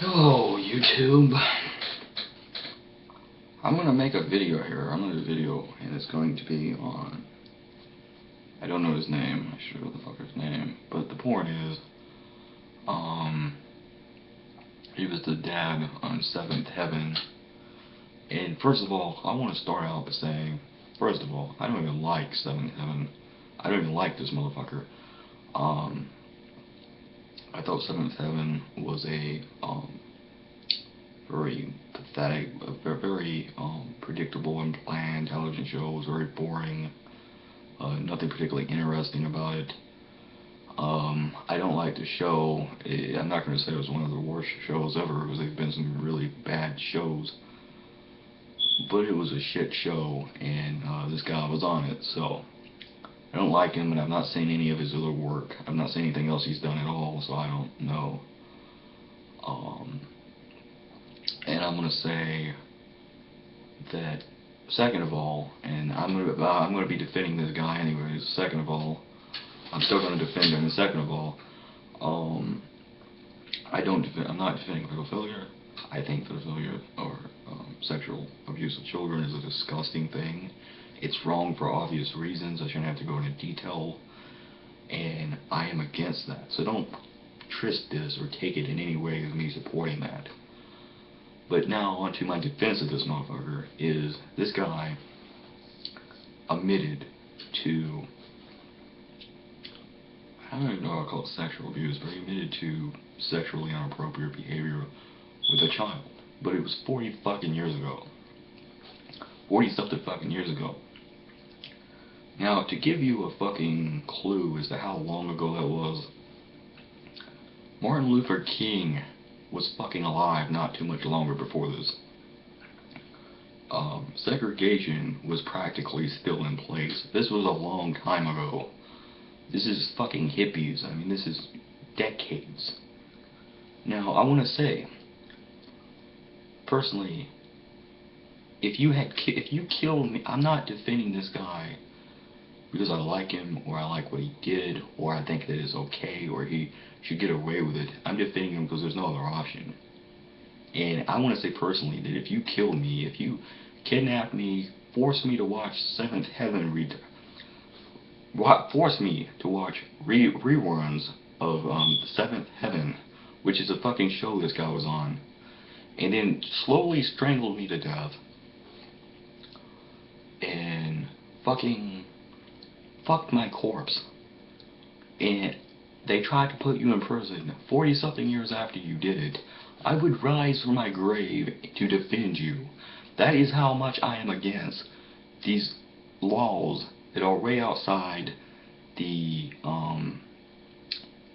Hello, YouTube. I'm gonna make a video here. I'm gonna do a video, and it's going to be on. I don't know his name. I should know what the fuck his name. But the point is, he was the dad on Seventh Heaven. And first of all, I want to start out by saying, first of all, I don't even like Seventh Heaven. I don't even like this motherfucker. I thought Seventh Heaven was a very pathetic, very predictable and bland television show. It was very boring. Nothing particularly interesting about it. I don't like the show. I'm not going to say it was one of the worst shows ever, because there've been some really bad shows. But it was a shit show, and this guy was on it, so I don't like him, and I've not seen any of his other work. I've not seen anything else he's done at all, so I don't know. And I'm gonna say that, second of all, and I'm gonna be defending this guy anyways. Second of all, I'm still gonna defend him. And second of all, I'm not defending pedophilia. I think pedophilia or sexual abuse of children is a disgusting thing. It's wrong for obvious reasons. I shouldn't have to go into detail, and I am against that. So don't twist this or take it in any way as me supporting that. But now on to my defense of this motherfucker is this guy admitted to, I don't even know how to call it sexual abuse, but he admitted to sexually inappropriate behavior with a child. But it was 40 fucking years ago. 40 something fucking years ago. Now, to give you a fucking clue as to how long ago that was, Martin Luther King was fucking alive not too much longer before this. Segregation was practically still in place. This was a long time ago. This is fucking hippies. I mean, this is decades. Now, I want to say, personally, if you killed me, I'm not defending this guy because I like him, or I like what he did, or I think that it's okay, or he should get away with it. I'm defending him because there's no other option. And I want to say personally that if you killed me, if you kidnapped me, forced me to watch Seventh Heaven, forced me to watch reruns of Seventh Heaven, which is a fucking show this guy was on, and then slowly strangled me to death, and fucking fucked my corpse, and they tried to put you in prison 40 something years after you did it, I would rise from my grave to defend you. That is how much I am against these laws that are way outside the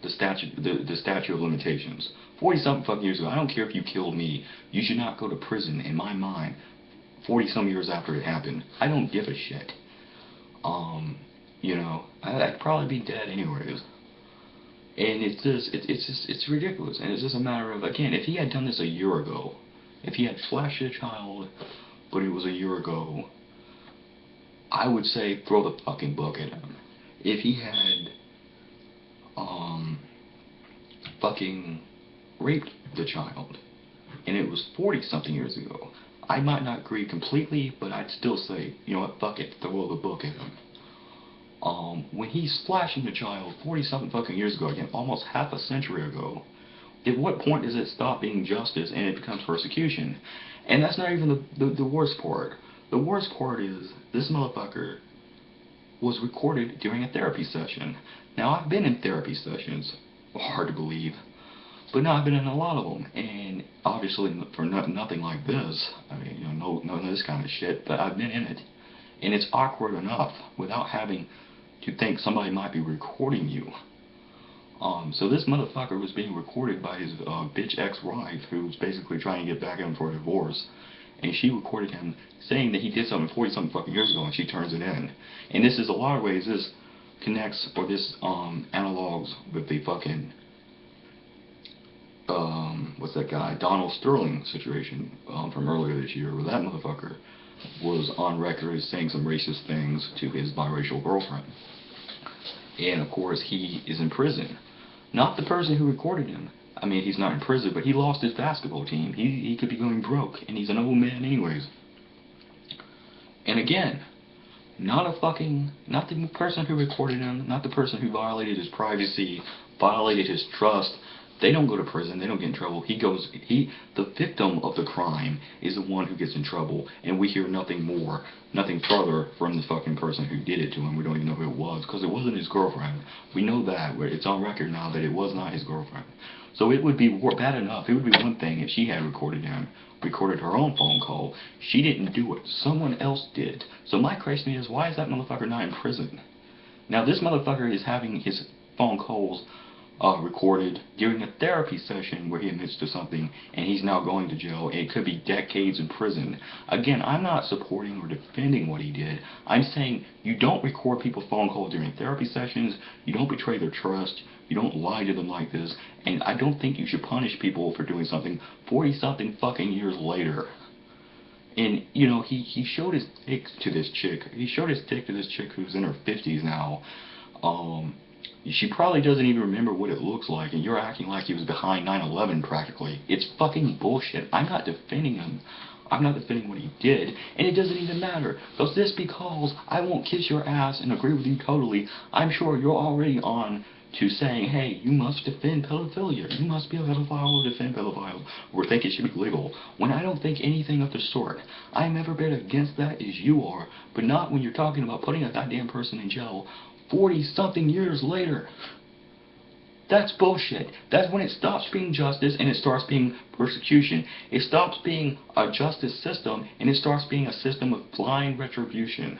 statute of limitations. 40 something fucking years ago, I don't care if you killed me, you should not go to prison in my mind 40 some years after it happened. I don't give a shit. You know, I'd probably be dead anyways. And it's ridiculous. And it's just a matter of, again, if he had done this a year ago, if he had flashed a child, but it was a year ago, I would say throw the fucking book at him. If he had, fucking raped the child, and it was 40 something years ago, I might not agree completely, but I'd still say, you know what, fuck it, throw the book at him. When he's flashing the child 40 something fucking years ago, again, almost half a century ago, at what point does it stop being justice and it becomes persecution? And that's not even the worst part. The worst part is, this motherfucker was recorded during a therapy session. Now, I've been in therapy sessions, hard to believe, but now I've been in a lot of them, and obviously for nothing like this, I mean, you know, no this kind of shit, but I've been in it. And it's awkward enough without having to think somebody might be recording you. So this motherfucker was being recorded by his bitch ex-wife, who was basically trying to get back at him for a divorce. And she recorded him saying that he did something 40 something fucking years ago, and she turns it in. And this is, a lot of ways, this connects, or this analogs with the fucking what's that guy, Donald Sterling situation from earlier this year, where that motherfucker was on record as saying some racist things to his biracial girlfriend. And of course he is in prison. Not the person who recorded him, I mean, he's not in prison, but he lost his basketball team. He could be going broke, and he's an old man anyways. And again, not the person who recorded him, not the person who violated his privacy, violated his trust. They don't go to prison. They don't get in trouble. The victim of the crime is the one who gets in trouble, and we hear nothing more, nothing further from the fucking person who did it to him. We don't even know who it was, because it wasn't his girlfriend. We know that. It's on record now that it was not his girlfriend. So it would be bad enough. It would be one thing if she had recorded her own phone call. She didn't do it. Someone else did. So my question is, why is that motherfucker not in prison? Now this motherfucker is having his phone calls recorded during a therapy session where he admits to something, and he's now going to jail, and it could be decades in prison. Again, I'm not supporting or defending what he did. I'm saying you don't record people's phone calls during therapy sessions, you don't betray their trust, you don't lie to them like this, and I don't think you should punish people for doing something 40-something fucking years later. And, you know, he showed his dick to this chick. He showed his dick to this chick who's in her 50s now. She probably doesn't even remember what it looks like, and you're acting like he was behind 9/11 practically. It's fucking bullshit. I'm not defending him. I'm not defending what he did, and it doesn't even matter. Because I won't kiss your ass and agree with you totally, I'm sure you're already on to saying, hey, you must defend pedophilia. You must be a pedophile or defend pedophiles, or think it should be legal. When I don't think anything of the sort. I'm every bit against that as you are, but not when you're talking about putting a goddamn person in jail 40-something years later. That's bullshit. That's when it stops being justice and it starts being persecution. It stops being a justice system and it starts being a system of blind retribution.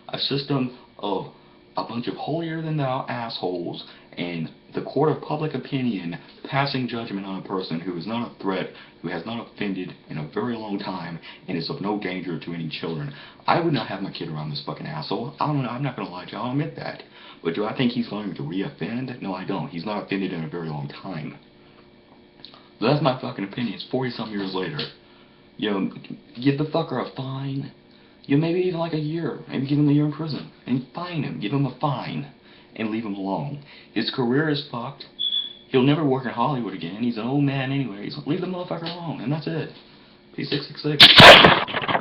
A system of a bunch of holier-than-thou assholes and the court of public opinion passing judgment on a person who is not a threat, who has not offended in a very long time, and is of no danger to any children. I would not have my kid around this fucking asshole. I'm not going to lie to you. I'll admit that. But do I think he's going to re-offend? No, I don't. He's not offended in a very long time. So that's my fucking opinion. It's 40-some years later. You know, give the fucker a fine. You know, maybe even like a year. Maybe give him a year in prison. And fine him. Give him a fine. And leave him alone. His career is fucked. He'll never work in Hollywood again. He's an old man anyways. Leave the motherfucker alone. And that's it. P666.